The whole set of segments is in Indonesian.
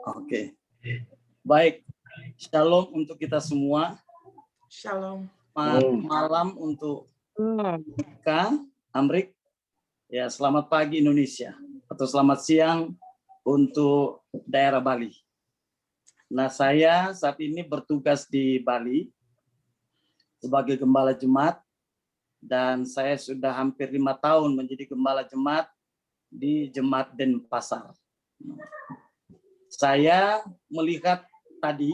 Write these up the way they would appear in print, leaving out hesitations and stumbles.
Oke. Baik. Shalom untuk kita semua. Shalom. Malam untuk Kak Amrik. Ya, selamat pagi Indonesia atau selamat siang untuk daerah Bali. Nah, saya saat ini bertugas di Bali sebagai gembala jemaat dan saya sudah hampir 5 tahun menjadi gembala jemaat di Jemaat Denpasar. Saya melihat tadi,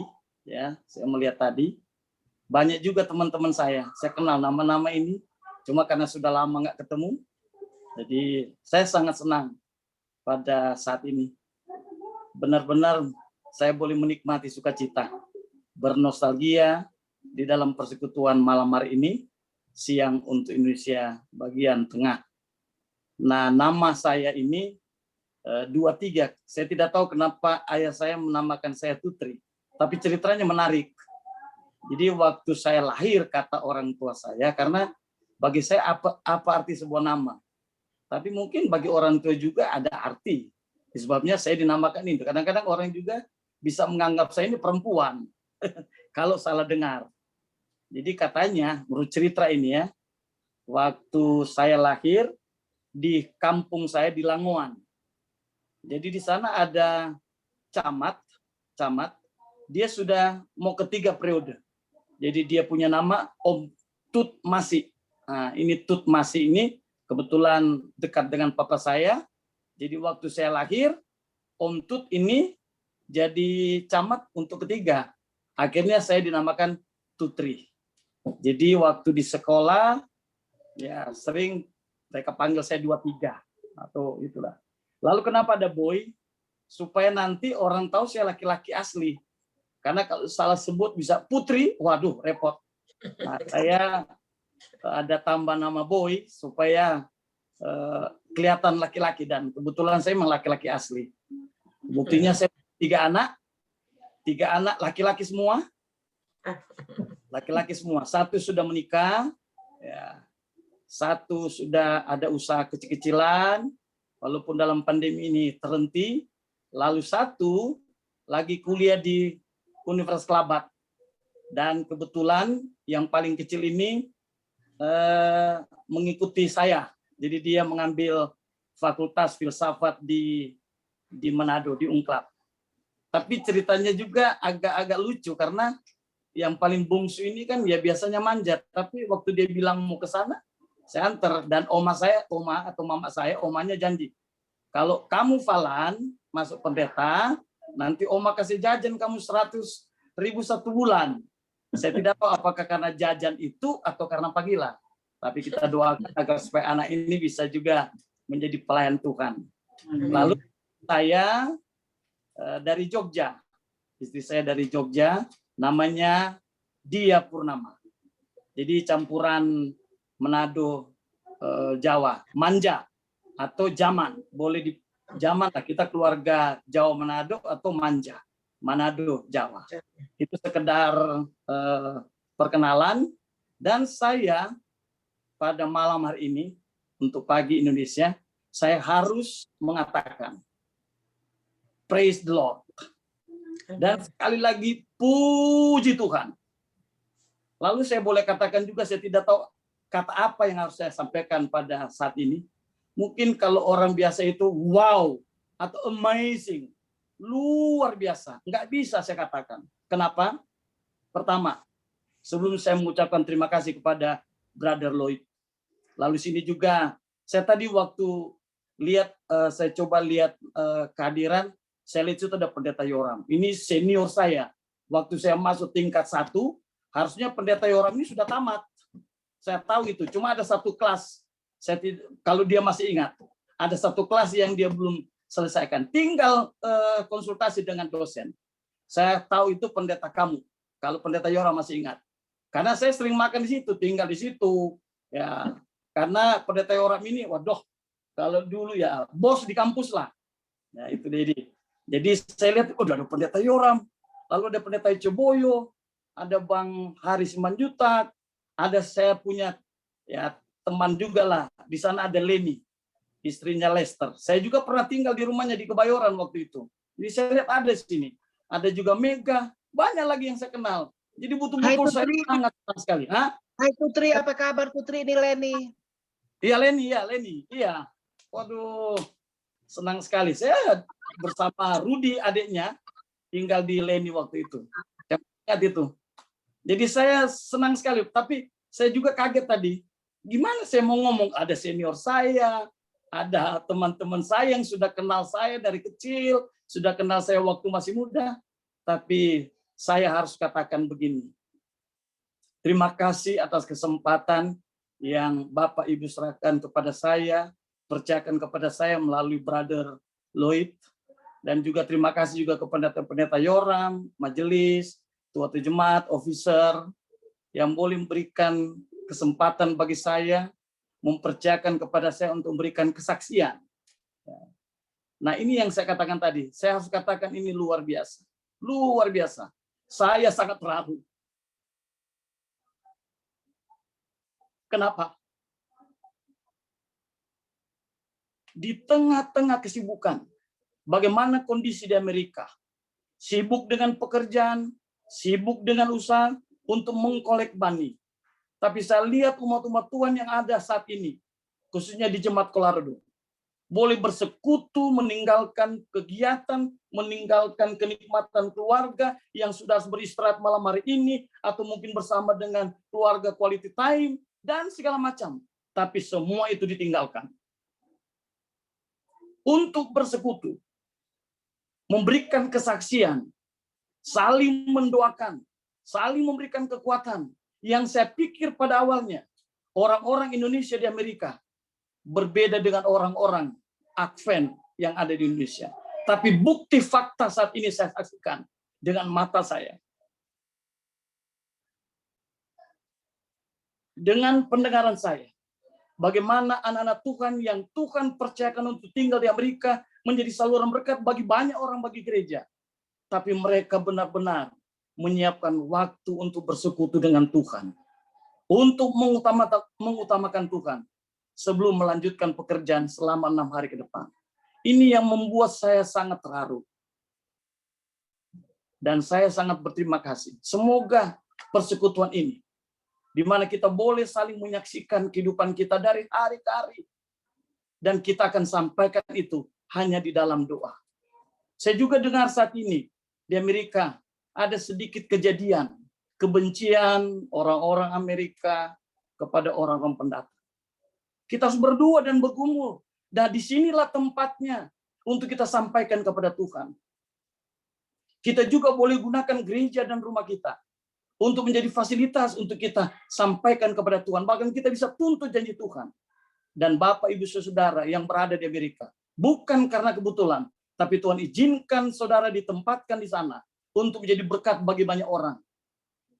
banyak juga teman-teman saya kenal nama-nama ini, cuma karena sudah lama nggak ketemu, jadi saya sangat senang pada saat ini. Benar-benar saya boleh menikmati sukacita, bernostalgia di dalam persekutuan malam hari ini, siang untuk Indonesia bagian tengah. Nah, nama saya ini 23. Saya tidak tahu kenapa ayah saya menamakan saya Tutri, tapi ceritanya menarik. Jadi waktu saya lahir, kata orang tua saya, karena bagi saya apa arti sebuah nama. Tapi mungkin bagi orang tua juga ada arti. Sebabnya saya dinamakan itu. Kadang-kadang orang juga bisa menganggap saya ini perempuan kalau salah dengar. Jadi katanya, menurut cerita ini ya, waktu saya lahir di kampung saya di Langoan. Jadi di sana ada camat, dia sudah mau ketiga periode. Jadi dia punya nama Om Tut Masi. Nah, ini Tut Masi ini kebetulan dekat dengan papa saya. Jadi waktu saya lahir, Om Tut ini jadi camat untuk ketiga. Akhirnya saya dinamakan Tutri. Jadi waktu di sekolah, ya sering mereka panggil saya 23 atau itulah. Lalu kenapa ada boy? Supaya nanti orang tahu saya laki-laki asli. Karena kalau salah sebut bisa putri, waduh repot. Nah, saya ada tambah nama boy supaya kelihatan laki-laki, dan kebetulan saya memang laki-laki asli. Buktinya saya 3 anak laki-laki semua. Laki-laki semua. 1 sudah menikah, ya. 1 sudah ada usaha kecil-kecilan, walaupun dalam pandemi ini terhenti. Lalu 1 lagi kuliah di Universitas Kelabat. Dan kebetulan yang paling kecil ini mengikuti saya. Jadi dia mengambil fakultas filsafat di Manado, di Unklap. Tapi ceritanya juga agak-agak lucu karena yang paling bungsu ini kan ya biasanya manjat. Tapi waktu dia bilang mau ke sana, saya antar. Dan oma atau mama saya, omanya janji. Kalau kamu Falan masuk pendeta, nanti oma kasih jajan kamu 100.000 1 bulan. Saya tidak tahu apakah karena jajan itu atau karena panggilan. Tapi kita doakan agar supaya anak ini bisa juga menjadi pelayan Tuhan. Lalu saya dari Jogja. Istri saya dari Jogja, namanya Dia Purnama. Jadi campuran Manado, Jawa, Manja atau Jaman. Boleh di Jaman lah, kita keluarga Jawa Manado atau Manja, Manado, Jawa. Itu sekedar perkenalan. Dan saya pada malam hari ini, untuk pagi Indonesia, saya harus mengatakan praise the Lord. Dan sekali lagi puji Tuhan. Lalu saya boleh katakan juga, saya tidak tahu kata apa yang harus saya sampaikan pada saat ini. Mungkin kalau orang biasa itu wow atau amazing, luar biasa. Nggak bisa saya katakan. Kenapa? Pertama, sebelum saya mengucapkan terima kasih kepada Brother Lloyd. Lalu sini juga, saya tadi waktu lihat, saya coba lihat kehadiran, saya lihat itu ada Pendeta Yoram. Ini senior saya. Waktu saya masuk tingkat 1, harusnya Pendeta Yoram ini sudah tamat. Saya tahu itu. Cuma ada 1 kelas. Kalau dia masih ingat, ada 1 kelas yang dia belum selesaikan. Tinggal konsultasi dengan dosen. Saya tahu itu pendeta kamu. Kalau Pendeta Yoram masih ingat. Karena saya sering makan di situ, tinggal di situ. Ya, karena Pendeta Yoram ini, waduh, kalau dulu ya bos di kampus lah. Nah, itu jadi saya lihat, ada Pendeta Yoram, lalu ada Pendeta Icoboyo, ada Bang Haris Manjutat, ada saya punya ya teman juga lah. Di sana ada Leni, istrinya Lester. Saya juga pernah tinggal di rumahnya di Kebayoran waktu itu. Jadi saya lihat ada di sini. Ada juga Mega, banyak lagi yang saya kenal. Jadi betul-betul saya sangat senang sekali. Hah? Hai Putri, apa kabar Putri? Ini Leni. Iya Leni. Iya. Waduh, senang sekali. Saya bersama Rudi adiknya tinggal di Leni waktu itu. Yang ingat itu. Jadi saya senang sekali. Tapi saya juga kaget tadi. Gimana saya mau ngomong? Ada senior saya, ada teman-teman saya yang sudah kenal saya dari kecil, sudah kenal saya waktu masih muda. Tapi saya harus katakan begini. Terima kasih atas kesempatan yang Bapak Ibu serahkan kepada saya, percayakan kepada saya melalui Brother Lloyd, dan juga terima kasih juga kepada pendeta Yoram, majelis, tua jemaat, officer, yang boleh memberikan kesempatan bagi saya, mempercayakan kepada saya untuk memberikan kesaksian. Nah ini yang saya katakan tadi, saya harus katakan ini luar biasa. Luar biasa. Saya sangat terharu. Kenapa? Di tengah-tengah kesibukan, bagaimana kondisi di Amerika? Sibuk dengan pekerjaan, sibuk dengan usaha untuk mengkolek money. Tapi saya lihat umat-umat Tuhan yang ada saat ini, khususnya di Jemaat Colorado, boleh bersekutu, meninggalkan kegiatan, meninggalkan kenikmatan keluarga yang sudah beristirahat malam hari ini, atau mungkin bersama dengan keluarga quality time, dan segala macam. Tapi semua itu ditinggalkan. Untuk bersekutu, memberikan kesaksian, saling mendoakan, saling memberikan kekuatan. Yang saya pikir pada awalnya, orang-orang Indonesia di Amerika berbeda dengan orang-orang Advent yang ada di Indonesia. Tapi bukti fakta saat ini saya saksikan dengan mata saya. Dengan pendengaran saya, bagaimana anak-anak Tuhan yang Tuhan percayakan untuk tinggal di Amerika menjadi saluran berkat bagi banyak orang, bagi gereja. Tapi mereka benar-benar menyiapkan waktu untuk bersekutu dengan Tuhan. Untuk mengutamakan Tuhan sebelum melanjutkan pekerjaan selama 6 hari ke depan. Ini yang membuat saya sangat terharu. Dan saya sangat berterima kasih. Semoga persekutuan ini, di mana kita boleh saling menyaksikan kehidupan kita dari hari ke hari. Dan kita akan sampaikan itu hanya di dalam doa. Saya juga dengar saat ini, di Amerika, ada sedikit kejadian, kebencian orang-orang Amerika kepada orang-orang pendatang. Kita harus berdoa dan bergumul. Dan disinilah tempatnya untuk kita sampaikan kepada Tuhan. Kita juga boleh gunakan gereja dan rumah kita untuk menjadi fasilitas untuk kita sampaikan kepada Tuhan. Bahkan kita bisa tuntut janji Tuhan. Dan Bapak, Ibu, Saudara yang berada di Amerika, bukan karena kebetulan, tapi Tuhan izinkan saudara ditempatkan di sana untuk menjadi berkat bagi banyak orang.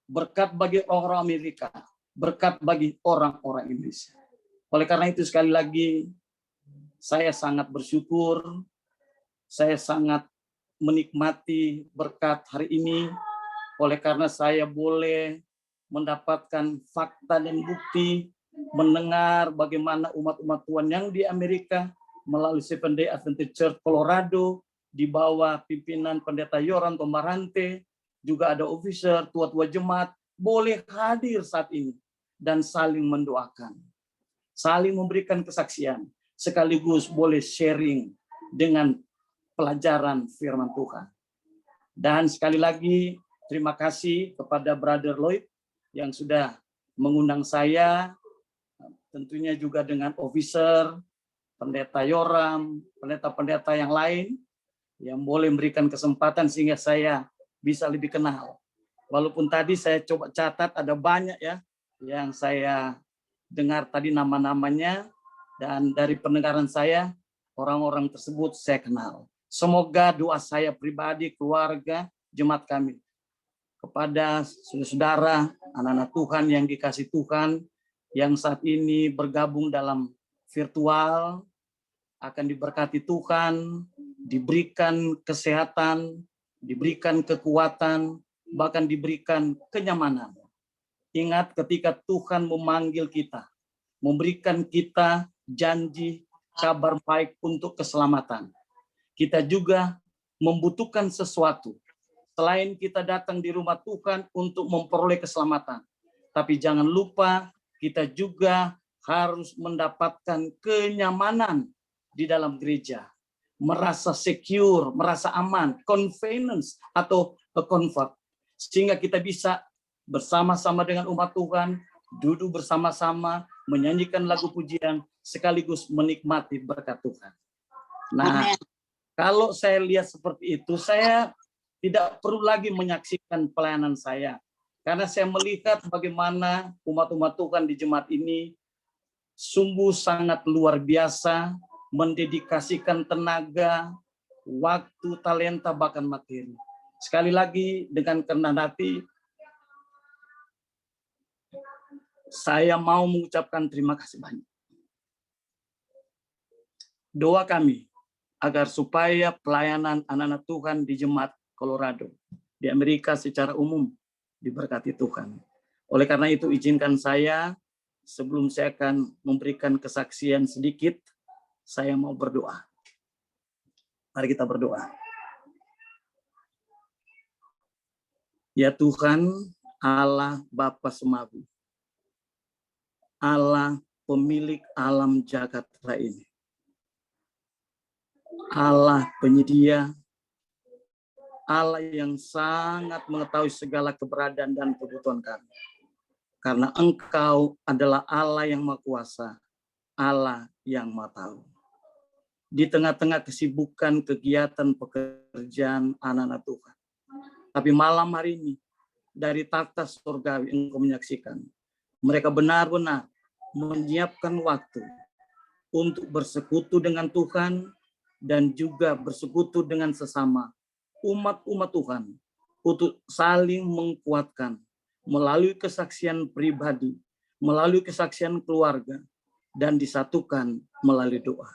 Berkat bagi orang Amerika, berkat bagi orang-orang Indonesia. Oleh karena itu sekali lagi, saya sangat bersyukur, saya sangat menikmati berkat hari ini, oleh karena saya boleh mendapatkan fakta dan bukti, mendengar bagaimana umat-umat Tuhan yang di Amerika melalui Seventh Day Adventist Church Colorado di bawah pimpinan Pendeta Yoram Tomarante, juga ada officer, tua-tua jemaat, boleh hadir saat ini dan saling mendoakan, saling memberikan kesaksian, sekaligus boleh sharing dengan pelajaran firman Tuhan. Dan sekali lagi, terima kasih kepada Brother Lloyd yang sudah mengundang saya, tentunya juga dengan officer, Pendeta Yoram, pendeta-pendeta yang lain, yang boleh memberikan kesempatan sehingga saya bisa lebih kenal. Walaupun tadi saya coba catat, ada banyak ya yang saya dengar tadi nama-namanya, dan dari pendengaran saya, orang-orang tersebut saya kenal. Semoga doa saya pribadi, keluarga, jemaat kami, kepada saudara-saudara, anak-anak Tuhan yang dikasih Tuhan, yang saat ini bergabung dalam virtual, akan diberkati Tuhan, diberikan kesehatan, diberikan kekuatan, bahkan diberikan kenyamanan. Ingat ketika Tuhan memanggil kita, memberikan kita janji kabar baik untuk keselamatan. Kita juga membutuhkan sesuatu. Selain kita datang di rumah Tuhan untuk memperoleh keselamatan. Tapi jangan lupa kita juga harus mendapatkan kenyamanan di dalam gereja. Merasa secure, merasa aman, convenience atau comfort. Sehingga kita bisa bersama-sama dengan umat Tuhan, duduk bersama-sama, menyanyikan lagu pujian, sekaligus menikmati berkat Tuhan. Nah, kalau saya lihat seperti itu, saya tidak perlu lagi menyaksikan pelayanan saya. Karena saya melihat bagaimana umat-umat Tuhan di jemaat ini sungguh sangat luar biasa, mendedikasikan tenaga, waktu, talenta, bahkan materi. Sekali lagi dengan kerendahan hati, saya mau mengucapkan terima kasih banyak. Doa kami agar supaya pelayanan anak-anak Tuhan di jemaat Colorado, di Amerika secara umum, diberkati Tuhan. Oleh karena itu izinkan saya, sebelum saya akan memberikan kesaksian sedikit, saya mau berdoa. Mari kita berdoa. Ya Tuhan, Allah Bapa Semawi, Allah pemilik alam jagat raya ini, Allah penyedia, Allah yang sangat mengetahui segala keberadaan dan kebutuhan kami. Karena Engkau adalah Allah yang Maha Kuasa, Allah yang Maha Tahu. Di tengah-tengah kesibukan, kegiatan, pekerjaan anak-anak Tuhan. Tapi malam hari ini, dari takhta surgawi Engkau menyaksikan, mereka benar-benar menyiapkan waktu untuk bersekutu dengan Tuhan dan juga bersekutu dengan sesama umat-umat Tuhan untuk saling menguatkan melalui kesaksian pribadi, melalui kesaksian keluarga, dan disatukan melalui doa.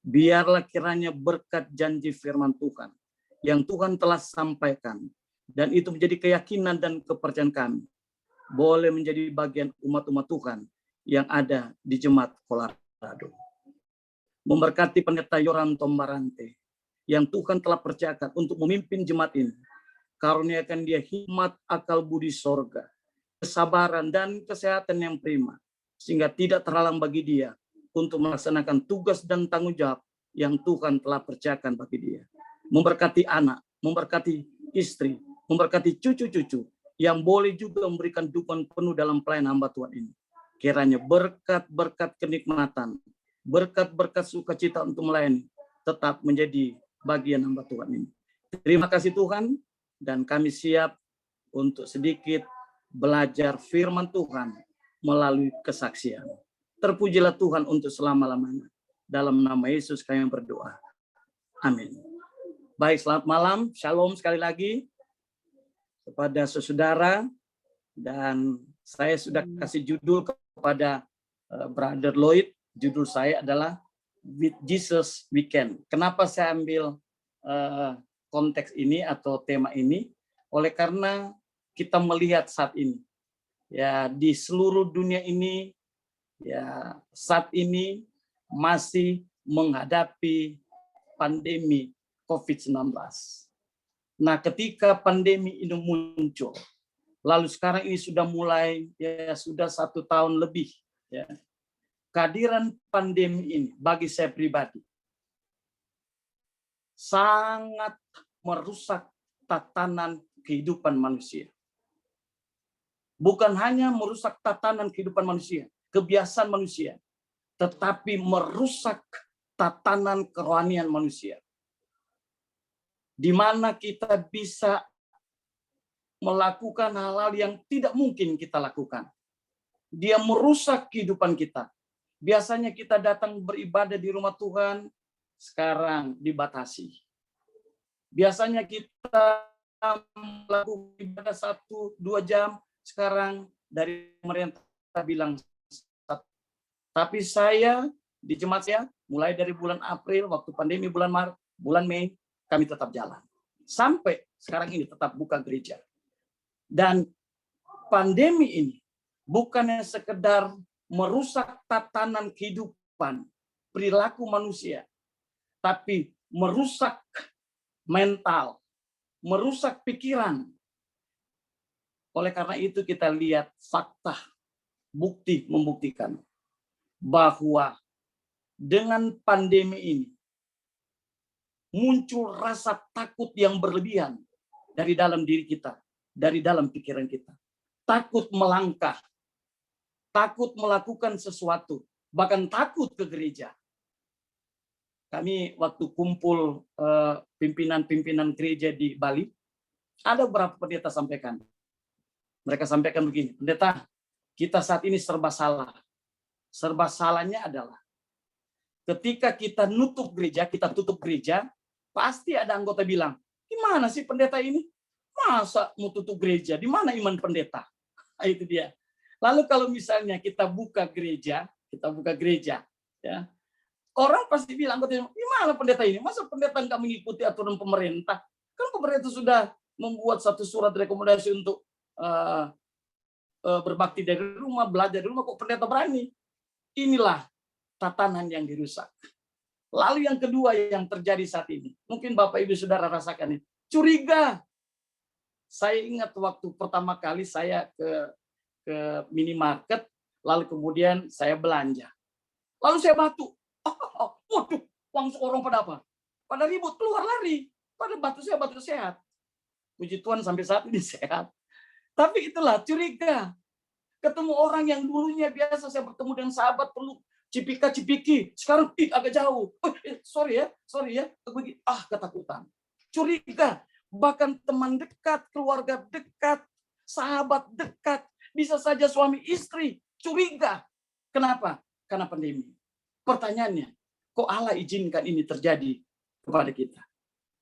Biarlah kiranya berkat janji firman Tuhan yang Tuhan telah sampaikan, dan itu menjadi keyakinan dan kepercayaan kami, boleh menjadi bagian umat-umat Tuhan yang ada di jemaat Colorado. Memberkati pendeta Yoran Tombarante yang Tuhan telah percayakan untuk memimpin jemaat ini. Karuniakan dia hikmat, akal budi sorga, kesabaran dan kesehatan yang prima, sehingga tidak terhalang bagi dia untuk melaksanakan tugas dan tanggung jawab yang Tuhan telah percayakan bagi dia. Memberkati anak, memberkati istri, memberkati cucu-cucu yang boleh juga memberikan dukungan penuh dalam pelayanan hamba Tuhan ini. Kiranya berkat-berkat kenikmatan, berkat-berkat sukacita untuk melayani tetap menjadi bagian hamba Tuhan ini. Terima kasih Tuhan, dan kami siap untuk sedikit belajar firman Tuhan melalui kesaksian. Terpujilah Tuhan untuk selama-lamanya. Dalam nama Yesus kami berdoa. Amin. Baik, selamat malam. Shalom sekali lagi kepada saudara. Dan saya sudah kasih judul kepada Brother Lloyd. Judul saya adalah With Jesus We Can. Kenapa saya ambil konteks ini atau tema ini? Oleh karena kita melihat saat ini, ya di seluruh dunia ini, ya saat ini masih menghadapi pandemi COVID-19. Nah, ketika pandemi ini muncul, lalu sekarang ini sudah mulai, ya sudah 1 tahun lebih, ya. Kehadiran pandemi ini bagi saya pribadi sangat merusak tatanan kehidupan manusia. Bukan hanya merusak tatanan kehidupan manusia, kebiasaan manusia, tetapi merusak tatanan kerohanian manusia. Di mana kita bisa melakukan hal-hal yang tidak mungkin kita lakukan. Dia merusak kehidupan kita. Biasanya kita datang beribadah di rumah Tuhan, sekarang dibatasi. Biasanya kita melakukan ibadah 1-2 jam, sekarang dari pemerintah bilang 1. Tapi saya di jemaat saya, mulai dari bulan April, waktu pandemi bulan Maret, bulan Mei, kami tetap jalan. Sampai sekarang ini tetap buka gereja. Dan pandemi ini bukannya sekedar merusak tatanan kehidupan, perilaku manusia, tapi merusak mental, merusak pikiran. Oleh karena itu kita lihat fakta, bukti membuktikan bahwa dengan pandemi ini muncul rasa takut yang berlebihan dari dalam diri kita, dari dalam pikiran kita. Takut melangkah, takut melakukan sesuatu, bahkan takut ke gereja. Kami waktu kumpul pimpinan-pimpinan gereja di Bali, ada beberapa pendeta sampaikan. Mereka sampaikan begini, pendeta, kita saat ini serba salah. Serba salahnya adalah ketika kita nutup gereja, kita tutup gereja, pasti ada anggota bilang, gimana sih pendeta ini? Masa mau tutup gereja? Di mana iman pendeta? Nah, itu dia. Lalu kalau misalnya kita buka gereja, ya, orang pasti bilang, gimana pendeta ini? Masa pendeta nggak mengikuti aturan pemerintah? Kan pemerintah sudah membuat satu surat rekomendasi untuk berbakti dari rumah, belajar dari rumah, kok pendeta berani? Inilah tatanan yang dirusak. Lalu yang kedua yang terjadi saat ini, mungkin Bapak Ibu Saudara rasakan ini, curiga. Saya ingat waktu pertama kali saya ke minimarket, lalu kemudian saya belanja. Lalu saya batuk. Waduh, langsung orang pada apa? Pada ribut, keluar lari. Pada batuk sehat. Puji Tuhan sampai saat ini sehat. Tapi itulah curiga. Ketemu orang yang dulunya biasa saya bertemu dengan sahabat perlu cipika-cipiki. Sekarang agak jauh. Sorry ya. Ketakutan. Curiga. Bahkan teman dekat, keluarga dekat, sahabat dekat, bisa saja suami istri, curiga. Kenapa? Karena pandemi. Pertanyaannya, kok Allah izinkan ini terjadi kepada kita?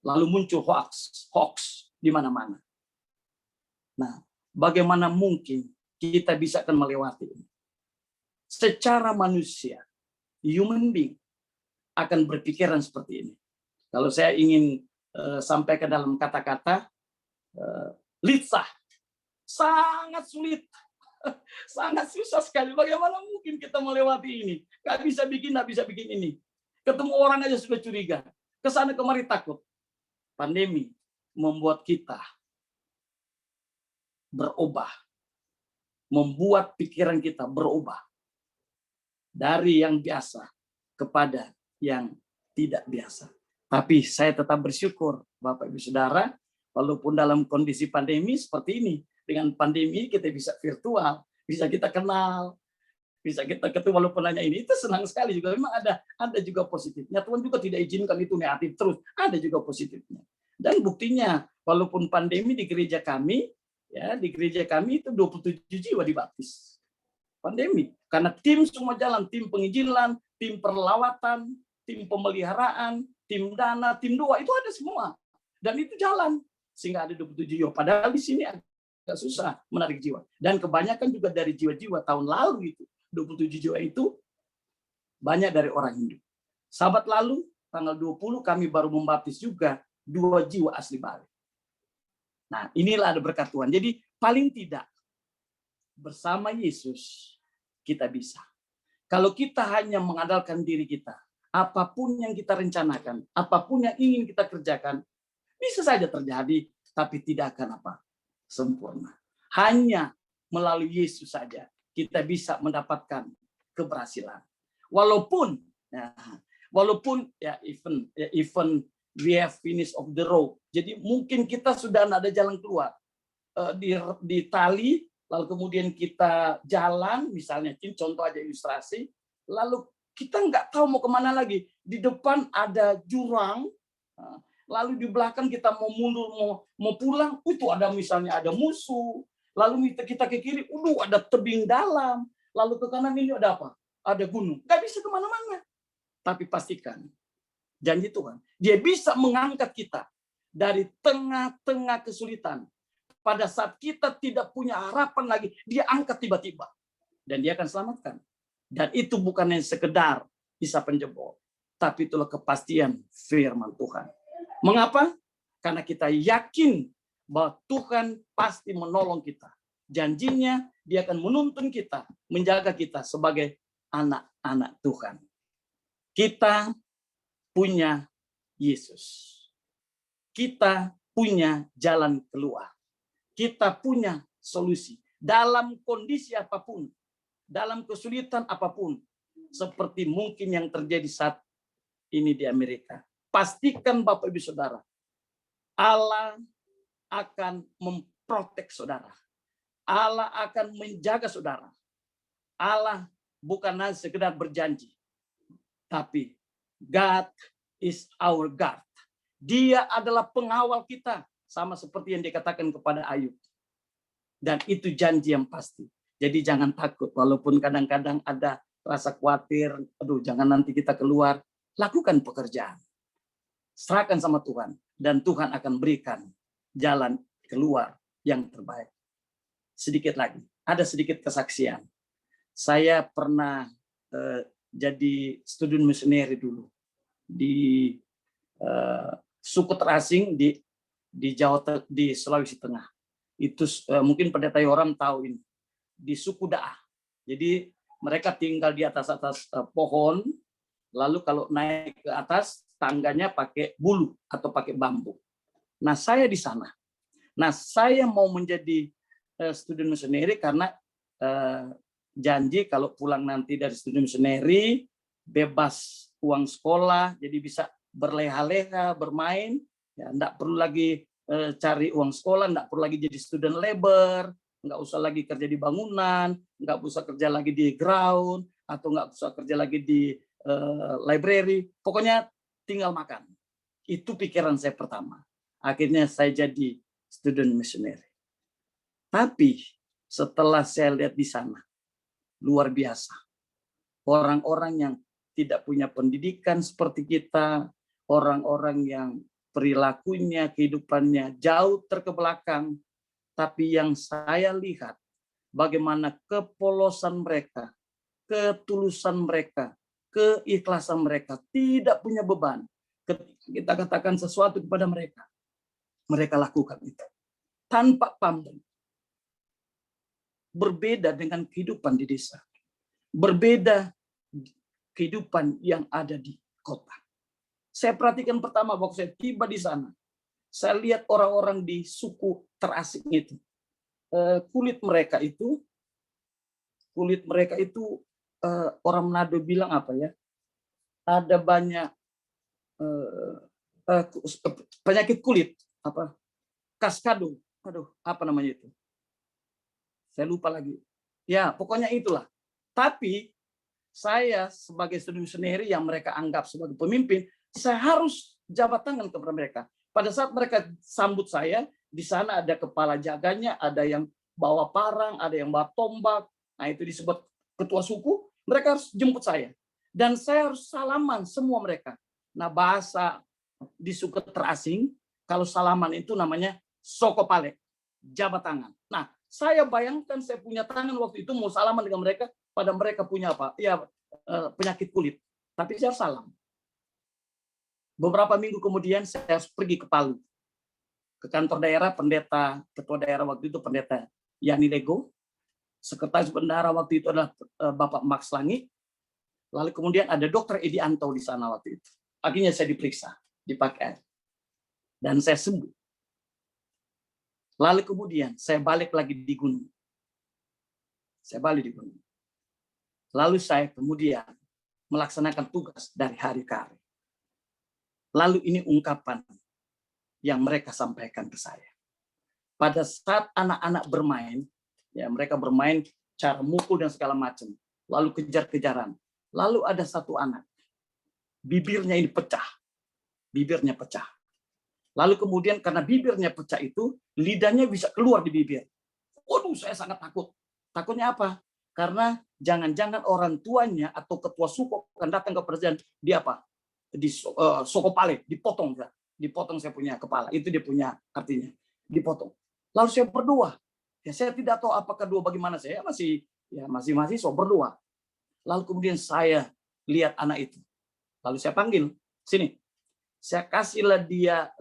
Lalu muncul hoax di mana-mana. Nah, bagaimana mungkin kita bisa akan melewati ini? Secara manusia, human being akan berpikiran seperti ini. Kalau saya ingin sampaikan dalam kata-kata, lidsah, sangat sulit, sangat susah sekali. Bagaimana mungkin kita melewati ini? Nggak bisa bikin ini. Ketemu orang aja sudah curiga. Kesana kemari takut. Pandemi membuat kita berubah. Membuat pikiran kita berubah. Dari yang biasa kepada yang tidak biasa. Tapi saya tetap bersyukur, Bapak Ibu Saudara, walaupun dalam kondisi pandemi seperti ini, dengan pandemi kita bisa virtual, bisa kita kenal, bisa kita ketemu walaupun hanya ini, itu senang sekali juga. Memang ada juga positifnya. Tuhan juga tidak izinkan itu negatif terus, ada juga positifnya. Dan buktinya, walaupun pandemi di gereja kami itu 27 jiwa dibaptis. Pandemi, karena tim semua jalan, tim penginjilan, tim perlawatan, tim pemeliharaan, tim dana, tim doa, itu ada semua. Dan itu jalan. Sehingga ada 27 jiwa. Padahal di sini agak susah menarik jiwa. Dan kebanyakan juga dari jiwa-jiwa tahun lalu itu. 27 jiwa itu banyak dari orang Hindu. Sabat lalu, tanggal 20, kami baru membaptis juga 2 jiwa asli Bali. Nah, inilah ada berkat Tuhan. Jadi, paling tidak, bersama Yesus, kita bisa. Kalau kita hanya mengandalkan diri kita, apapun yang kita rencanakan, apapun yang ingin kita kerjakan, bisa saja terjadi, tapi tidak akan sempurna. Hanya melalui Yesus saja kita bisa mendapatkan keberhasilan. Walaupun even we have finished of the road. Jadi mungkin kita sudah ada jalan keluar di tali, lalu kemudian kita jalan, misalnya contoh aja ilustrasi, lalu kita nggak tahu mau kemana lagi. Di depan ada jurang, lalu di belakang kita mau mundur, mau pulang, itu ada misalnya ada musuh. Lalu kita ke kiri, ada tebing dalam. Lalu ke kanan ini ada apa? Ada gunung. Nggak bisa kemana-mana. Tapi pastikan, janji Tuhan, Dia bisa mengangkat kita dari tengah-tengah kesulitan. Pada saat kita tidak punya harapan lagi, Dia angkat tiba-tiba. Dan Dia akan selamatkan. Dan itu bukan yang sekedar bisa penjebol, tapi itulah kepastian firman Tuhan. Mengapa? Karena kita yakin bahwa Tuhan pasti menolong kita. Janjinya Dia akan menuntun kita, menjaga kita sebagai anak-anak Tuhan. Kita punya Yesus. Kita punya jalan keluar. Kita punya solusi. Dalam kondisi apapun, dalam kesulitan apapun, seperti mungkin yang terjadi saat ini di Amerika. Pastikan Bapak Ibu Saudara, Allah akan memprotek saudara. Allah akan menjaga saudara. Allah bukan hanya sekedar berjanji, tapi God is our God. Dia adalah pengawal kita, sama seperti yang dikatakan kepada Ayub. Dan itu janji yang pasti. Jadi jangan takut, walaupun kadang-kadang ada rasa khawatir, aduh jangan nanti kita keluar, lakukan pekerjaan. Serahkan sama Tuhan, dan Tuhan akan berikan jalan keluar yang terbaik. Sedikit lagi, ada sedikit kesaksian. Saya pernah jadi student missionary dulu di suku terasing di Jawa, di Sulawesi Tengah. Itu mungkin pendeta Yoram tahu ini, di suku Daah. Jadi mereka tinggal di atas pohon, lalu kalau naik ke atas tangganya pakai bulu atau pakai bambu. Nah, saya di sana. Nah, saya mau menjadi student missionary karena janji kalau pulang nanti dari student missionary bebas uang sekolah, jadi bisa berleha-leha, bermain, ya enggak perlu lagi cari uang sekolah, enggak perlu lagi jadi student labor, enggak usah lagi kerja di bangunan, enggak usah kerja lagi di ground, atau enggak usah kerja lagi di library, pokoknya tinggal makan. Itu pikiran saya pertama. Akhirnya saya jadi student missionary. Tapi setelah saya lihat di sana, luar biasa. Orang-orang yang tidak punya pendidikan seperti kita, orang-orang yang perilakunya, kehidupannya jauh terkebelakang, tapi yang saya lihat bagaimana kepolosan mereka, ketulusan mereka, keikhlasan mereka, tidak punya beban. Ketika kita katakan sesuatu kepada mereka, mereka lakukan itu tanpa pamrih. Berbeda dengan kehidupan di desa, berbeda kehidupan yang ada di kota. Saya perhatikan pertama waktu saya tiba di sana, saya lihat orang-orang di suku terasing itu, kulit mereka itu orang Manado bilang apa ya? Ada banyak penyakit kulit, apa? Kaskado. Aduh, apa namanya itu? Saya lupa lagi. Ya, pokoknya itulah. Tapi saya sebagai student missionary yang mereka anggap sebagai pemimpin, saya harus jabat tangan kepada mereka. Pada saat mereka sambut saya, di sana ada kepala jaganya, ada yang bawa parang, ada yang bawa tombak. Nah, itu disebut ketua suku. Mereka harus jemput saya. Dan saya harus salaman semua mereka. Nah, bahasa di suku terasing, kalau salaman itu namanya sokopale, jabat tangan. Nah, saya bayangkan saya punya tangan waktu itu mau salaman dengan mereka, pada mereka punya apa? Ya, penyakit kulit. Tapi saya salam. Beberapa minggu kemudian saya harus pergi ke Palu, ke kantor daerah. Pendeta, ketua daerah waktu itu pendeta Yani Lego, sekretaris bendahara waktu itu adalah Bapak Max Langit. Lalu kemudian ada Dokter Edi Anto di sana waktu itu. Akhirnya saya diperiksa, dipakai, dan saya sembuh. Lalu kemudian saya balik lagi di gunung. Saya balik di gunung. Lalu saya kemudian melaksanakan tugas dari hari ke hari. Lalu ini ungkapan yang mereka sampaikan ke saya. Pada saat anak-anak bermain, ya mereka bermain cara mukul dan segala macam, lalu kejar-kejaran. Lalu ada satu anak, bibirnya ini pecah. Bibirnya pecah. Lalu kemudian karena bibirnya pecah itu, lidahnya bisa keluar di bibir. Waduh, saya sangat takut. Takutnya apa? Karena jangan-jangan orang tuanya atau ketua suku akan datang ke presiden, dia apa? Di sokopale, dipotong. Dipotong saya punya kepala. Itu dia punya artinya. Dipotong. Lalu saya berdoa. Ya, saya tidak tahu apakah doa bagaimana, saya masih mahasiswa berdoa. Lalu kemudian saya lihat anak itu. Lalu saya panggil, sini. Saya kasihlah dia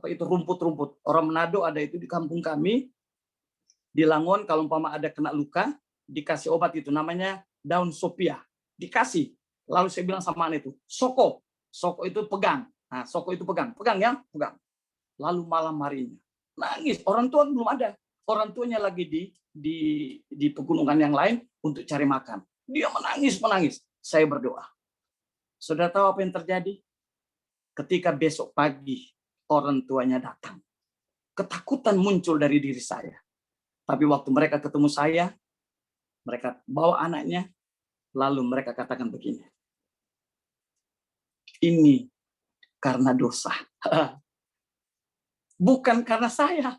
rumput-rumput. Orang Manado ada itu di kampung kami. Di Langon kalau umpama ada kena luka, dikasih obat itu namanya daun sopia. Dikasih. Lalu saya bilang sama anak itu, Soko. Soko itu pegang. Nah, Soko itu pegang. Pegang ya, pegang. Lalu malam harinya nangis. Orang tua belum ada. Orang tuanya lagi di pegunungan yang lain untuk cari makan. Dia menangis. Saya berdoa. Sudah tahu apa yang terjadi? Ketika besok pagi orang tuanya datang, ketakutan muncul dari diri saya. Tapi waktu mereka ketemu saya, mereka bawa anaknya, lalu mereka katakan begini, ini karena dosa. Bukan karena saya,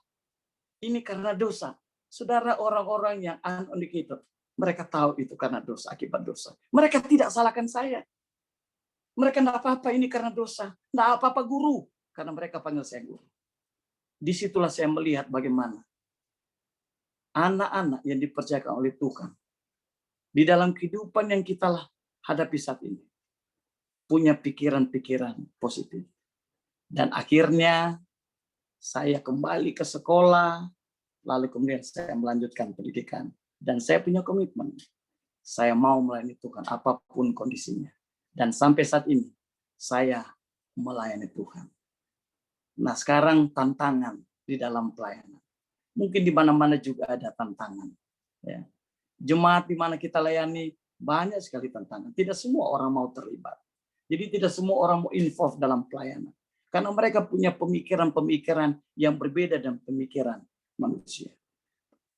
ini karena dosa. Saudara, orang-orang yang uneducated, mereka tahu itu karena dosa, akibat dosa. Mereka tidak salahkan saya. Mereka tidak apa-apa, ini karena dosa. Tidak apa-apa guru, karena mereka panggil saya guru. Disitulah saya melihat bagaimana anak-anak yang dipercayakan oleh Tuhan di dalam kehidupan yang kita hadapi saat ini punya pikiran-pikiran positif. Dan akhirnya saya kembali ke sekolah, lalu kemudian saya melanjutkan pendidikan. Dan saya punya komitmen, saya mau melayani Tuhan apapun kondisinya. Dan sampai saat ini, saya melayani Tuhan. Nah, sekarang tantangan di dalam pelayanan. Mungkin di mana-mana juga ada tantangan. Ya. Jemaat di mana kita layani, banyak sekali tantangan. Tidak semua orang mau terlibat. Jadi tidak semua orang mau involve dalam pelayanan. Karena mereka punya pemikiran-pemikiran yang berbeda dengan pemikiran manusia.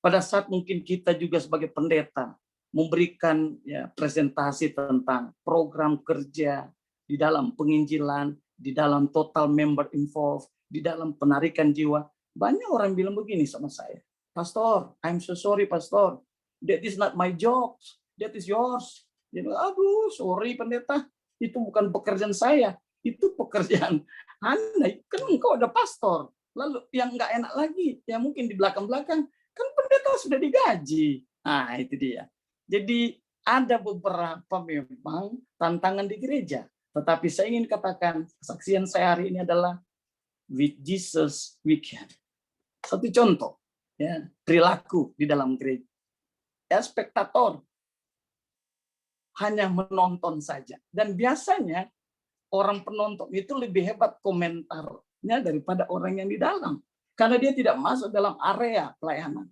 Pada saat mungkin kita juga sebagai pendeta, memberikan presentasi tentang program kerja di dalam penginjilan, di dalam total member involved, di dalam penarikan jiwa. Banyak orang bilang begini sama saya, Pastor, I'm so sorry Pastor, that is not my job, that is yours. Dia bilang, aduh sorry pendeta, itu bukan pekerjaan saya, itu pekerjaan Anda, kan engkau ada pastor. Lalu yang nggak enak lagi, ya mungkin di belakang-belakang, kan pendeta sudah digaji. Nah itu dia. Jadi ada beberapa memang tantangan di gereja. Tetapi saya ingin katakan, kesaksian saya hari ini adalah with Jesus we can. Satu contoh, ya, perilaku di dalam gereja. Ya, spektator hanya menonton saja. Dan biasanya orang penonton itu lebih hebat komentarnya daripada orang yang di dalam. Karena dia tidak masuk dalam area pelayanan.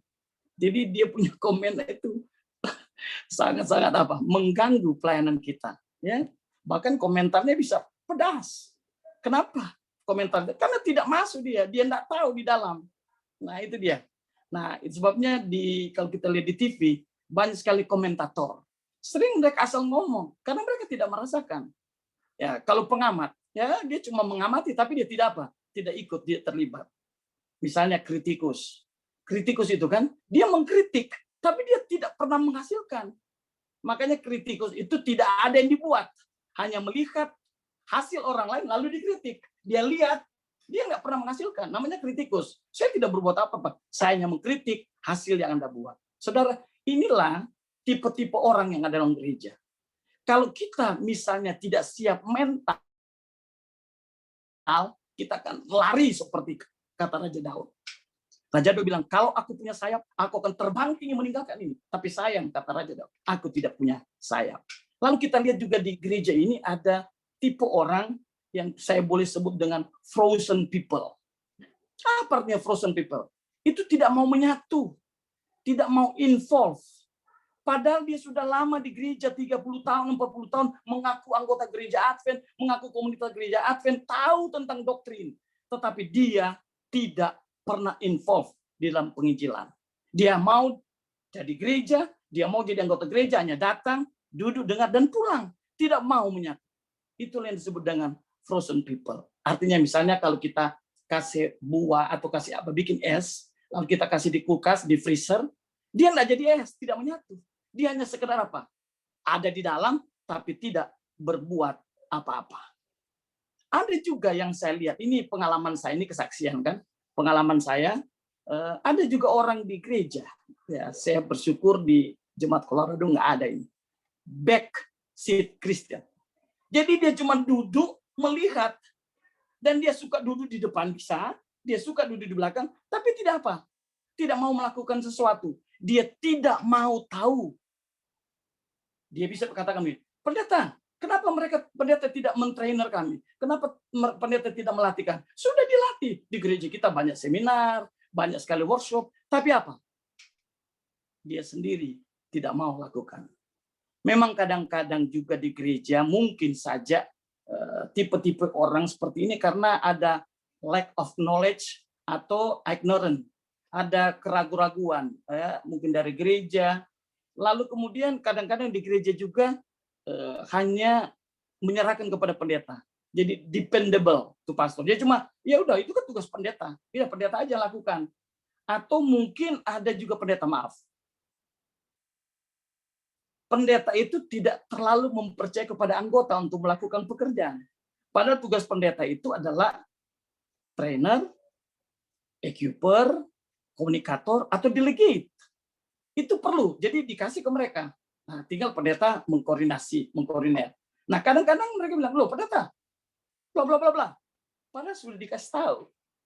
Jadi dia punya komen itu sangat-sangat mengganggu pelayanan kita, ya. Bahkan komentarnya bisa pedas. Kenapa komentarnya? Karena tidak masuk dia tidak tahu di dalam. Nah itu dia. Nah itu sebabnya kalau kita lihat di TV banyak sekali komentator. Sering mereka asal ngomong karena mereka tidak merasakan. Ya kalau pengamat, ya dia cuma mengamati tapi dia tidak ikut, dia terlibat. Misalnya kritikus itu kan dia mengkritik tapi dia tidak pernah menghasilkan. Makanya kritikus itu tidak ada yang dibuat, hanya melihat hasil orang lain lalu dikritik. Dia lihat, dia nggak pernah menghasilkan. Namanya kritikus. Saya tidak berbuat apa-apa, saya hanya mengkritik hasil yang Anda buat. Saudara, inilah tipe-tipe orang yang ada dalam gereja. Kalau kita misalnya tidak siap mental, kita akan lari seperti kata Raja Daud. Raja Daud bilang, kalau aku punya sayap, aku akan terbang tinggi meninggalkan ini. Tapi sayang, kata Raja Daud, aku tidak punya sayap. Lalu kita lihat juga di gereja ini ada tipe orang yang saya boleh sebut dengan frozen people. Apa artinya frozen people? Itu tidak mau menyatu, tidak mau involve. Padahal dia sudah lama di gereja, 30 tahun, 40 tahun, mengaku anggota gereja Advent, mengaku komunitas gereja Advent, tahu tentang doktrin. Tetapi dia tidak pernah involve di dalam penginjilan. Dia mau jadi gereja, dia mau jadi anggota gereja, hanya datang, duduk, dengar, dan pulang. Tidak mau menyatu. Itulah yang disebut dengan frozen people. Artinya misalnya kalau kita kasih buah atau kasih bikin es, lalu kita kasih di kulkas, di freezer, dia nggak jadi es, tidak menyatu. Dia hanya sekedar ada di dalam, tapi tidak berbuat apa-apa. Ada juga yang saya lihat, ini pengalaman saya, ini kesaksian kan, pengalaman saya, ada juga orang di gereja, ya saya bersyukur di Jemaat Colorado nggak ada ini, back seat Christian. Jadi dia cuma duduk melihat, dan dia suka duduk di depan bisa, dia suka duduk di belakang, tapi tidak tidak mau melakukan sesuatu. Dia tidak mau tahu. Dia bisa katakan, pendeta, kenapa pendeta tidak mentrainer kami? Kenapa pendeta tidak melatih kami? Sudah dilatih. Di gereja kita banyak seminar, banyak sekali workshop. Tapi apa? Dia sendiri tidak mau lakukan. Memang kadang-kadang juga di gereja mungkin saja tipe-tipe orang seperti ini karena ada lack of knowledge atau ignorant. Ada keraguan-raguan, mungkin dari gereja. Lalu kemudian kadang-kadang di gereja juga hanya menyerahkan kepada pendeta. Jadi dependable to pastor. Dia cuma, ya udah itu kan tugas pendeta. Ya pendeta aja lakukan. Atau mungkin ada juga pendeta, maaf. Pendeta itu tidak terlalu mempercayai kepada anggota untuk melakukan pekerjaan. Padahal tugas pendeta itu adalah trainer, equiper, komunikator, atau delegate. Itu perlu, jadi dikasih ke mereka. Nah, tinggal pendeta mengkoordinir. Nah, kadang-kadang mereka bilang, loh pendeta, bla bla bla bla. Padahal sudah dikasih tahu.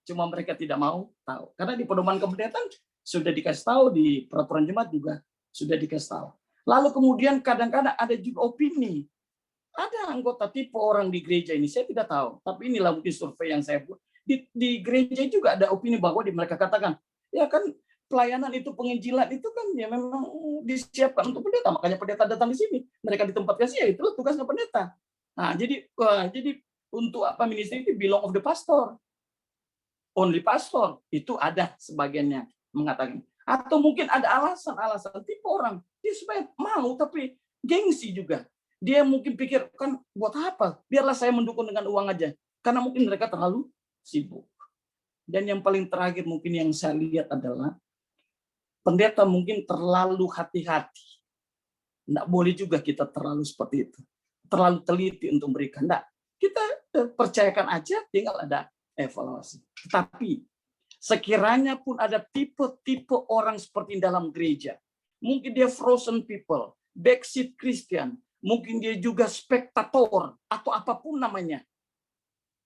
Cuma mereka tidak mau tahu. Karena di pedoman kependetaan sudah dikasih tahu, di peraturan jemaat juga sudah dikasih tahu. Lalu kemudian kadang-kadang ada juga opini. Ada anggota tipe orang di gereja ini, saya tidak tahu. Tapi inilah mungkin survei yang saya buat. Di gereja juga ada opini bahwa mereka katakan, ya kan pelayanan itu, penginjilan itu kan ya memang disiapkan untuk pendeta. Makanya pendeta datang di sini. Mereka ditempatkan sih, ya itulah tugasnya pendeta. Nah, jadi untuk apa ministry itu belong of the pastor. Only pastor. Itu ada sebagiannya mengatakan. Atau mungkin ada alasan-alasan tipe orang. Dia supaya mau, tapi gengsi juga. Dia mungkin pikir, kan buat apa? Biarlah saya mendukung dengan uang aja. Karena mungkin mereka terlalu sibuk. Dan yang paling terakhir mungkin yang saya lihat adalah pendeta mungkin terlalu hati-hati. Tidak boleh juga kita terlalu seperti itu. Terlalu teliti untuk memberikan. Tidak. Kita percayakan aja, tinggal ada evaluasi. Tetapi sekiranya pun ada tipe-tipe orang seperti dalam gereja. Mungkin dia frozen people, backseat Christian. Mungkin dia juga spektator atau apapun namanya.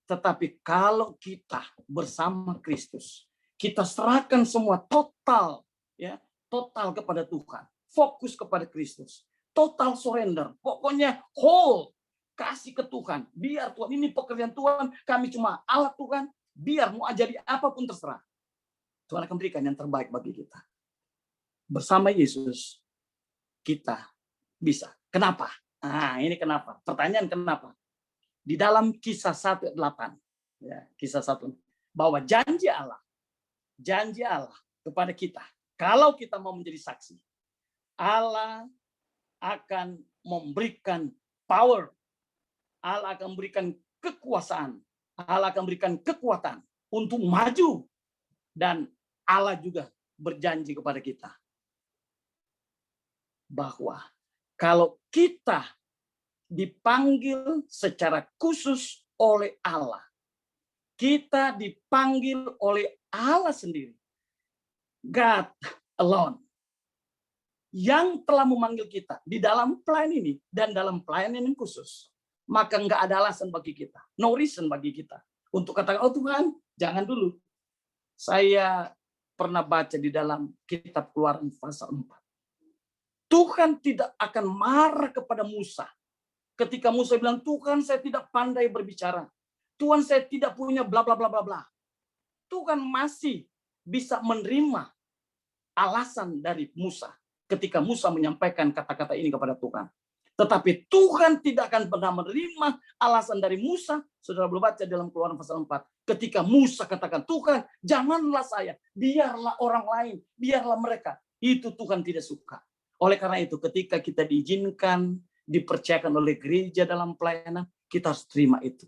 Tetapi kalau kita bersama Kristus, kita serahkan semua total, ya, total kepada Tuhan, fokus kepada Kristus, total surrender, pokoknya whole, kasih ke Tuhan. Biar Tuhan, ini pekerjaan Tuhan, kami cuma alat Tuhan, biar mau ajari apapun terserah. Tuhan akan berikan yang terbaik bagi kita. Bersama Yesus, kita bisa. Kenapa? Nah, ini kenapa. Pertanyaan kenapa. Di dalam Kisah 1:8, ya, Kisah 1, bahwa janji Allah kepada kita, kalau kita mau menjadi saksi, Allah akan memberikan power, Allah akan memberikan kekuasaan, Allah akan memberikan kekuatan untuk maju, dan Allah juga berjanji kepada kita bahwa kalau kita dipanggil secara khusus oleh Allah, kita dipanggil oleh Allah sendiri, God alone, yang telah memanggil kita di dalam pelayanan ini dan dalam pelayanan yang khusus, maka nggak ada alasan bagi kita, no reason bagi kita untuk katakan, oh Tuhan, jangan dulu. Saya pernah baca di dalam kitab Keluaran pasal 4. Tuhan tidak akan marah kepada Musa. Ketika Musa bilang, Tuhan saya tidak pandai berbicara. Tuhan saya tidak punya bla bla bla bla bla. Tuhan masih bisa menerima alasan dari Musa ketika Musa menyampaikan kata-kata ini kepada Tuhan. Tetapi Tuhan tidak akan pernah menerima alasan dari Musa. Saudara belum baca dalam Keluaran pasal 4. Ketika Musa katakan, Tuhan janganlah saya, biarlah orang lain, biarlah mereka. Itu Tuhan tidak suka. Oleh karena itu ketika kita diizinkan, dipercayakan oleh gereja dalam pelayanan, kita harus terima itu.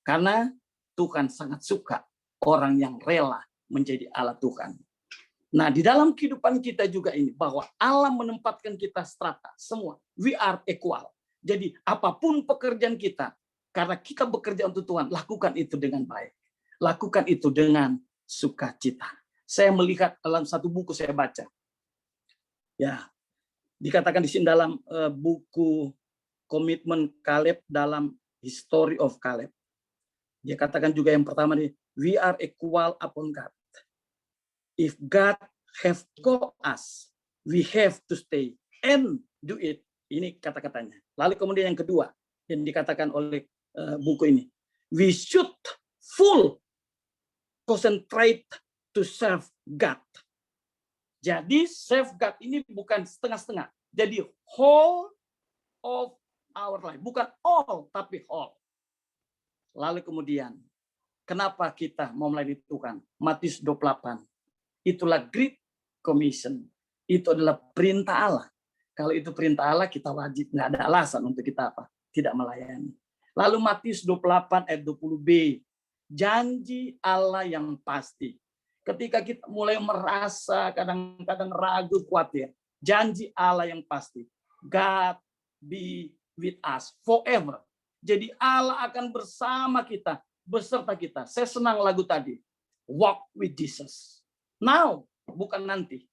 Karena Tuhan sangat suka orang yang rela menjadi alat Tuhan. Nah, di dalam kehidupan kita juga ini, bahwa Allah menempatkan kita strata, semua. We are equal. Jadi, apapun pekerjaan kita, karena kita bekerja untuk Tuhan, lakukan itu dengan baik. Lakukan itu dengan sukacita. Saya melihat dalam satu buku saya baca. Ya, dikatakan di sini dalam buku Komitmen Caleb dalam History of Caleb. Dia katakan juga yang pertama nih, we are equal upon God. If God have called us, we have to stay and do it. Ini kata-katanya. Lalu kemudian yang kedua yang dikatakan oleh buku ini, we should full concentrate to serve God. Jadi serve God ini bukan setengah-setengah. Jadi whole of our life. Bukan all, tapi whole. Lalu kemudian, kenapa kita mau melayani Tuhan? Matius 28. Itulah Great Commission. Itu adalah perintah Allah. Kalau itu perintah Allah, kita wajib. Nggak ada alasan untuk kita apa? Tidak melayani. Lalu Matius 28 ayat 20b. Janji Allah yang pasti. Ketika kita mulai merasa kadang-kadang ragu, khawatir, janji Allah yang pasti. God be with us forever. Jadi Allah akan bersama kita, beserta kita. Saya senang lagu tadi. Walk with Jesus. Now, bukan nanti.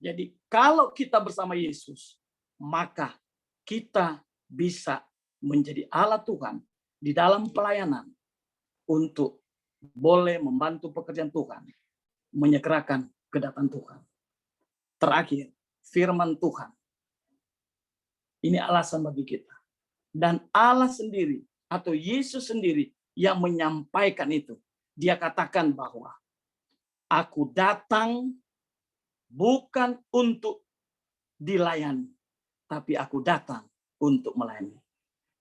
Jadi kalau kita bersama Yesus, maka kita bisa menjadi alat Tuhan di dalam pelayanan untuk boleh membantu pekerjaan Tuhan, menyegerakan kedatangan Tuhan. Terakhir, firman Tuhan. Ini alasan bagi kita. Dan Allah sendiri atau Yesus sendiri yang menyampaikan itu. Dia katakan bahwa aku datang bukan untuk dilayani, tapi aku datang untuk melayani.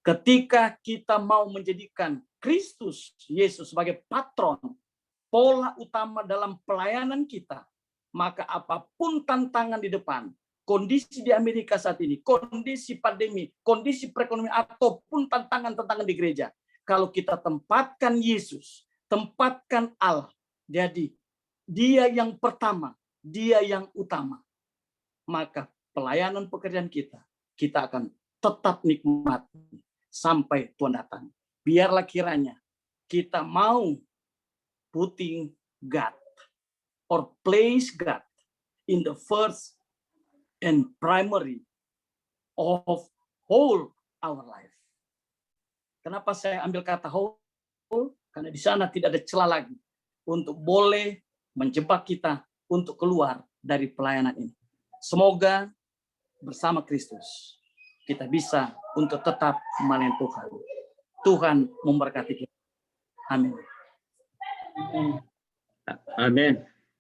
Ketika kita mau menjadikan Kristus Yesus sebagai patron, pola utama dalam pelayanan kita, maka apapun tantangan di depan, kondisi di Amerika saat ini, kondisi pandemi, kondisi perekonomian, ataupun tantangan-tantangan di gereja, kalau kita tempatkan Yesus, tempatkan Allah, jadi Dia yang pertama, Dia yang utama, maka pelayanan pekerjaan kita akan tetap nikmati sampai Tuhan datang. Biarlah kiranya kita mau putting God or place God in the first and primary of whole our life. Kenapa saya ambil kata whole? Karena di sana tidak ada celah lagi untuk boleh menjebak kita untuk keluar dari pelayanan ini. Semoga bersama Kristus kita bisa untuk tetap melayani Tuhan. Tuhan memberkati kita. Amin. Amin.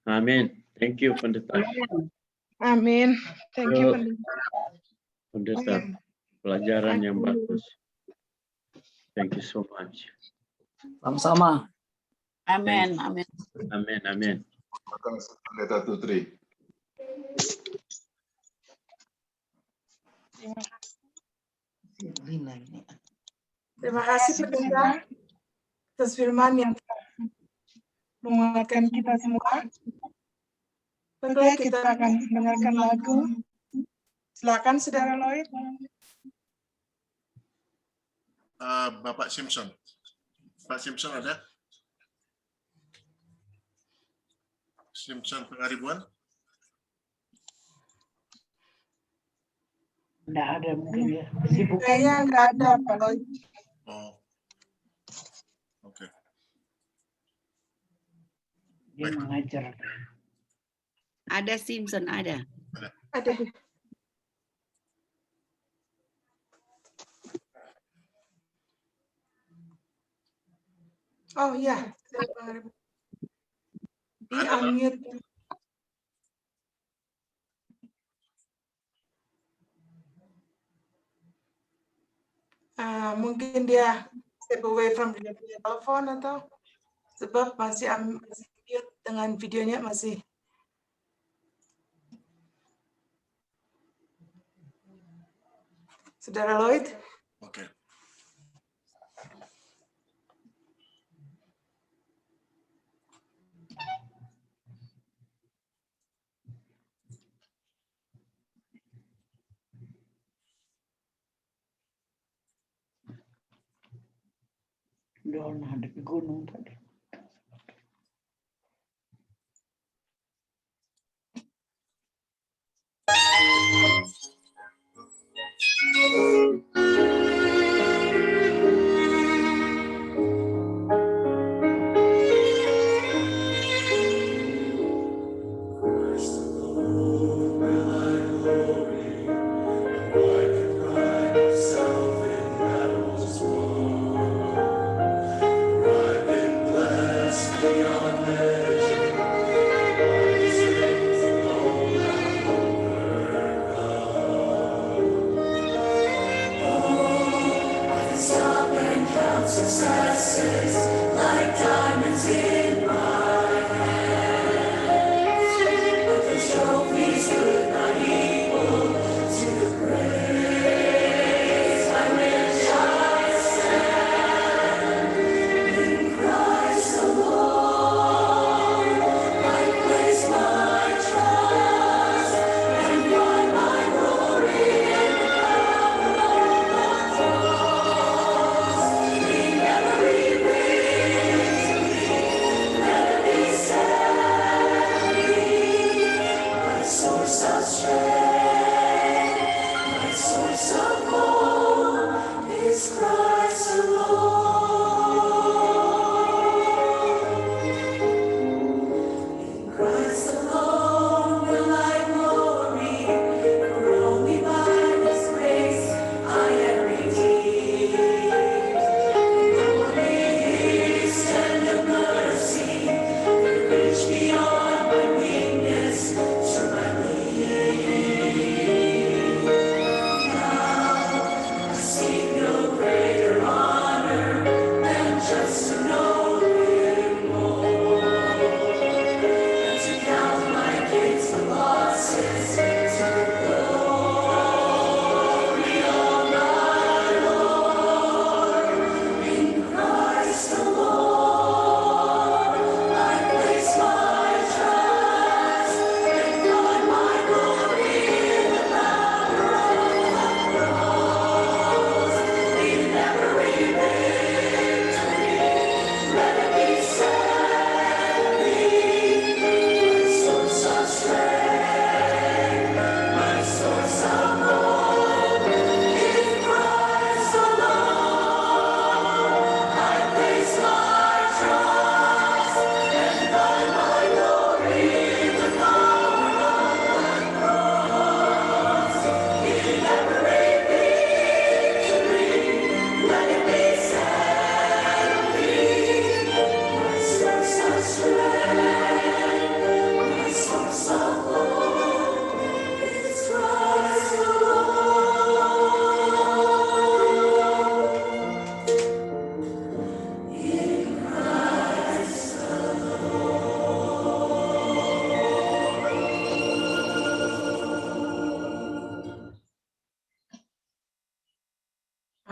Amin. Thank you, Pendeta. Amin. Thank you, Pendeta, pelajaran yang bagus. Thank you so much. Sama-sama. Amin, amin. Amin, amin. Terima kasih, Pendeta Tutri. Terima kasih Pendeta atas firman yang menguatkan kita semua. Tentunya kita akan mendengarkan lagu. Silakan Saudara Lloyd. Bapak Simpson. Pak Simpson ada? Simpson Pengaribuan? Enggak ada mungkin ya. Sibuk. Kayaknya nggak ada Pak Lloyd. Oh. Oke. Dia mengajar. Ada Simpson, ada. Ada. Oh ya. Di unmute. Mungkin dia step away from the telepon atau sebab masih mute dengan videonya masih. Saudara Lloyd? Oke. Udah ada di gunung tadi.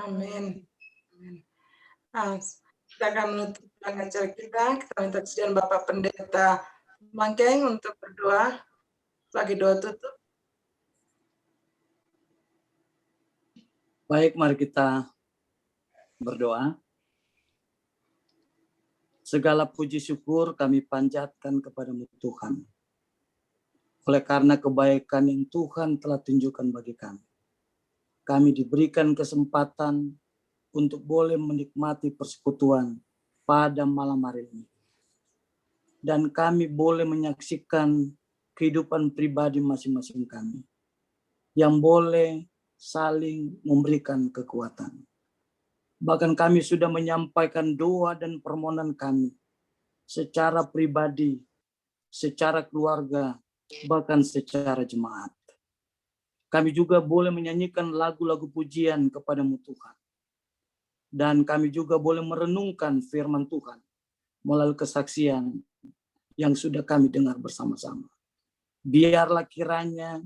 Amin. Amin. Nah, kita akan menutup acara kita. Kita minta kesediaan Bapak Pendeta Mangkeng untuk berdoa sebagai doa tutup. Baik, mari kita berdoa. Segala puji syukur kami panjatkan kepadamu Tuhan. Oleh karena kebaikan yang Tuhan telah tunjukkan bagi kami. Kami diberikan kesempatan untuk boleh menikmati persekutuan pada malam hari ini. Dan kami boleh menyaksikan kehidupan pribadi masing-masing kami. Yang boleh saling memberikan kekuatan. Bahkan kami sudah menyampaikan doa dan permohonan kami secara pribadi, secara keluarga, bahkan secara jemaat. Kami juga boleh menyanyikan lagu-lagu pujian kepadamu Tuhan. Dan kami juga boleh merenungkan firman Tuhan melalui kesaksian yang sudah kami dengar bersama-sama. Biarlah kiranya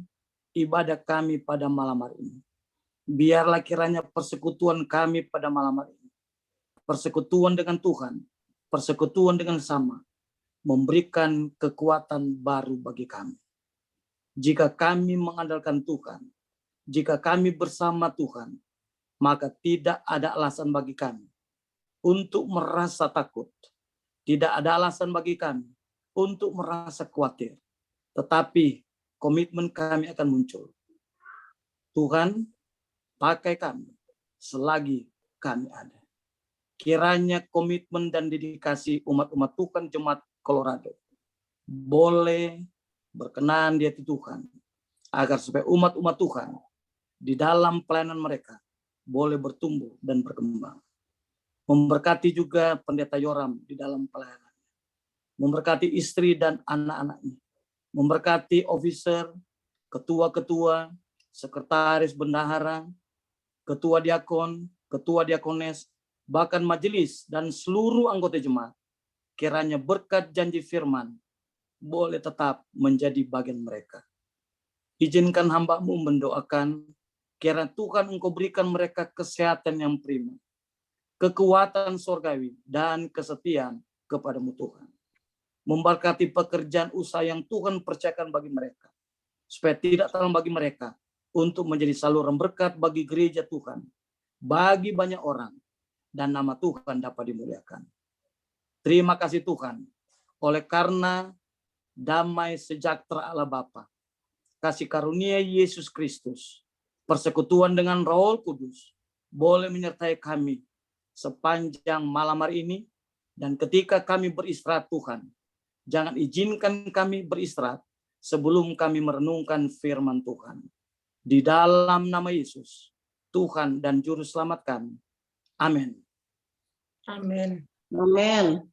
ibadah kami pada malam hari ini. Biarlah kiranya persekutuan kami pada malam hari ini. Persekutuan dengan Tuhan, persekutuan dengan sama, memberikan kekuatan baru bagi kami. Jika kami mengandalkan Tuhan, jika kami bersama Tuhan, maka tidak ada alasan bagi kami untuk merasa takut. Tidak ada alasan bagi kami untuk merasa khawatir. Tetapi komitmen kami akan muncul. Tuhan, pakai kami selagi kami ada. Kiranya komitmen dan dedikasi umat-umat Tuhan Jemaat Colorado boleh berkenan di hati Tuhan, agar supaya umat-umat Tuhan di dalam pelayanan mereka boleh bertumbuh dan berkembang. Memberkati juga Pendeta Yoram di dalam pelayanan. Memberkati istri dan anak-anaknya. Memberkati officer, ketua-ketua, sekretaris bendahara, ketua diakon, ketua diakones, bahkan majelis dan seluruh anggota jemaat, kiranya berkat janji firman boleh tetap menjadi bagian mereka. Izinkan hamba-Mu mendoakan, kiranya Tuhan Engkau berikan mereka kesehatan yang prima, kekuatan surgawi, dan kesetiaan kepada-Mu Tuhan. Memberkati pekerjaan usaha yang Tuhan percayakan bagi mereka, supaya tidak terlalu bagi mereka untuk menjadi saluran berkat bagi gereja Tuhan, bagi banyak orang, dan nama Tuhan dapat dimuliakan. Terima kasih Tuhan, oleh karena damai sejahtera Allah Bapa, kasih karunia Yesus Kristus, persekutuan dengan Roh Kudus, boleh menyertai kami sepanjang malam hari ini, dan ketika kami beristirahat Tuhan, jangan izinkan kami beristirahat sebelum kami merenungkan firman Tuhan. Di dalam nama Yesus, Tuhan dan Juru Selamat kami. Amin. Amin. Amin.